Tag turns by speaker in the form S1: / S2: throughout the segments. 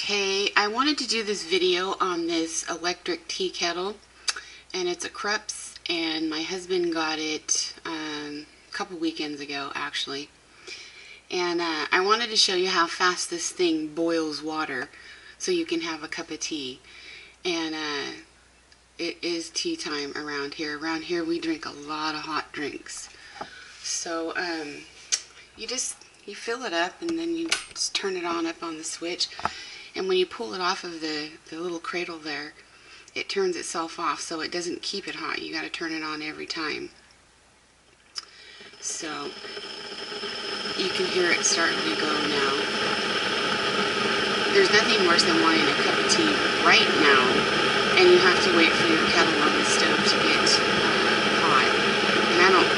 S1: Okay, I wanted to do this video on this electric tea kettle, and it's a Krups, and my husband got it a couple weekends ago actually. And I wanted to show you how fast this thing boils water so you can have a cup of tea. And it is tea time around here. Around here we drink a lot of hot drinks. So you fill it up and then you just turn it on up on the switch. And when you pull it off of the little cradle there, it turns itself off, so it doesn't keep it hot. You got to turn it on every time. So you can hear it starting to go now. There's nothing worse than wanting a cup of tea right now, and you have to wait for your kettle on the stove to get hot. And I don't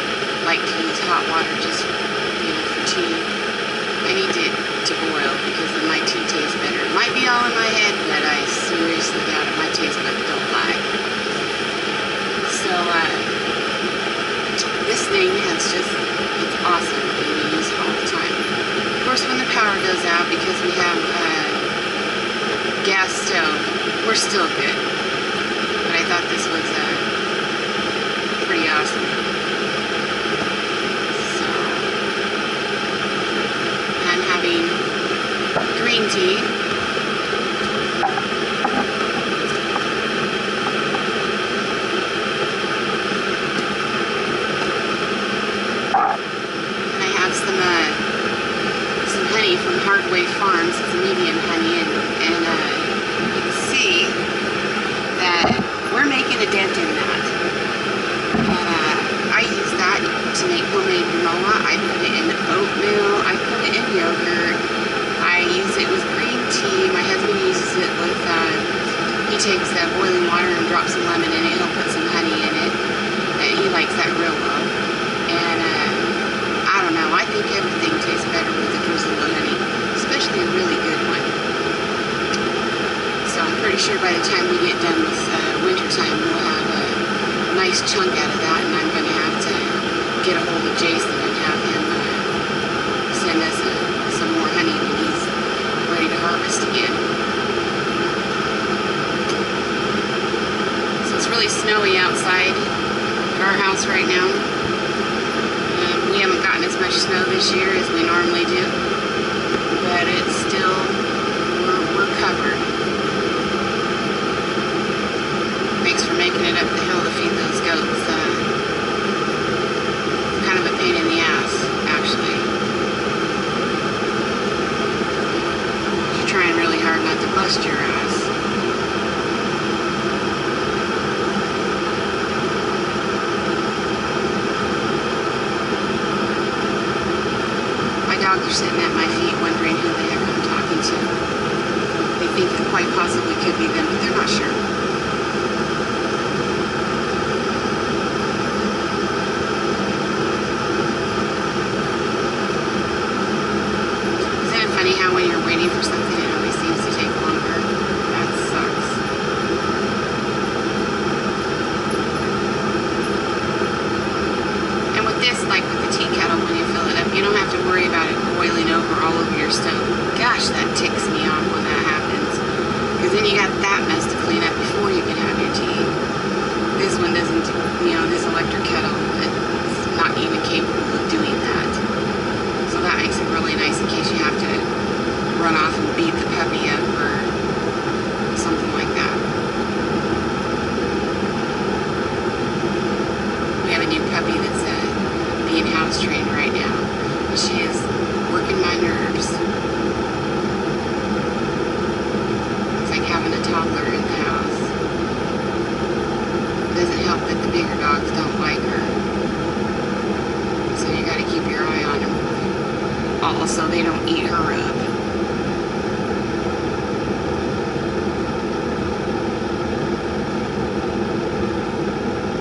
S1: like to use hot water just for tea. I need it to boil because then my tea tastes better. It might be all in my head, but I seriously doubt it. My taste buds don't lie. So this thing has it's awesome and we use it all the time. Of course, when the power goes out, because we have a gas stove, we're still good. But I thought this was pretty awesome. Green tea. And I have some honey from Hardway Farms. It's medium honey, and you can see that we're making a dent in that. And I use that to make homemade granola. I put it in oatmeal. I put it in yogurt. I use it with green tea. My husband uses it with, he takes boiling water and drops some lemon in it. He'll put some honey in it. And he likes that real well. And I don't know, I think everything tastes better with a drizzle of honey, especially a really good one. So I'm pretty sure by the time we get done with winter time, we'll have a nice chunk out of that, and I'm going to have to get a hold of Jason and have him send us some more honey when he's ready to harvest again. So it's really snowy outside at our house right now. We haven't gotten as much snow this year as we normally do, but it's still, we're covered. Thanks for making it up the hill to feed those goats. Kind of a pain in the ass, actually. You're trying really hard not to bust your ass. My dogs are sitting at my feet wondering who the heck I'm talking to. They think it quite possibly could be them, but they're not sure. How when you're waiting for something, it always seems to take longer. That sucks. And with this, like with the tea kettle, when you fill it up, you don't have to worry about it boiling over all over your stove. Gosh, that ticks me off when that happens. Because then you got that mess to clean up before you can have your tea. This one doesn't, this electric kettle, it's not even capable of doing that. So that makes it really nice in case you have to run off and beat the puppy up or something like that. We have a new puppy that's being house trained right now. She is working my nerves. It's like having a toddler in the house. It doesn't help that the bigger dogs don't like her. So you gotta keep your eye on them. Also, they don't eat her up.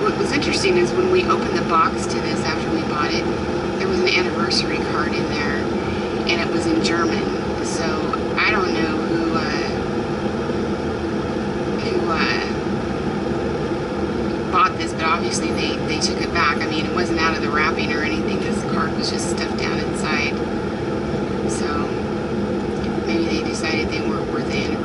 S1: What was interesting is when we opened the box to this after we bought it, there was an anniversary card in there, and it was in German. So I don't know who bought this, but obviously they took it back. I mean, it wasn't out of the wrapping or anything. This card was just stuffed down inside. So maybe they decided they weren't worth the anniversary.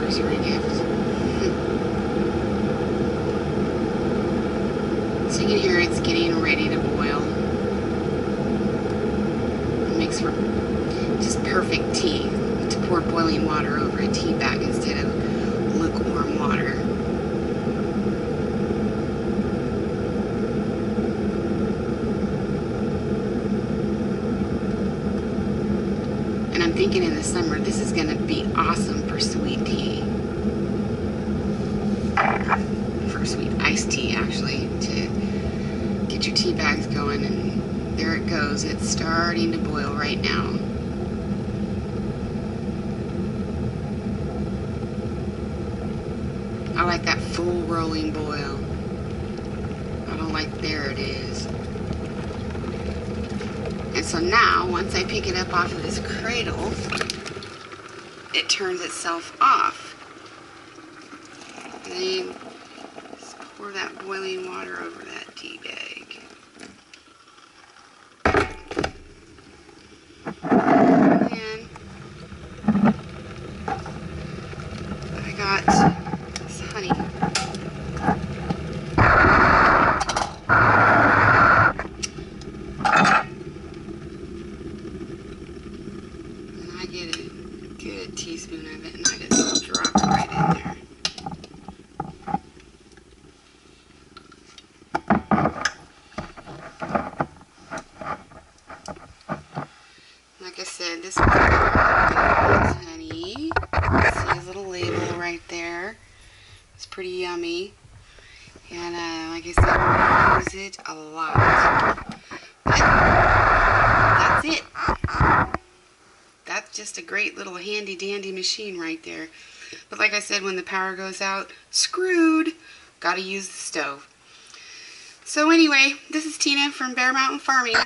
S1: makes for just perfect tea. To pour boiling water over a tea bag instead of lukewarm water. And I'm thinking in the summer this is going to be awesome for sweet tea. For sweet iced tea, actually, to get your tea bags going. And there it goes. It's starting to boil right now. I like that full rolling boil. I don't like, there it is. And so now, once I pick it up off of this cradle, it turns itself off. And then just pour that boiling water over that tea bag. And I got this honey. And I get a good teaspoon of it, and I just drop it right in there. Like I said, this is honey. See his little label right there. It's pretty yummy. And like I said, I use it a lot. But that's it. That's just a great little handy dandy machine right there. But like I said, when the power goes out, screwed. Gotta use the stove. So anyway, this is Tina from Bear Mountain Farming.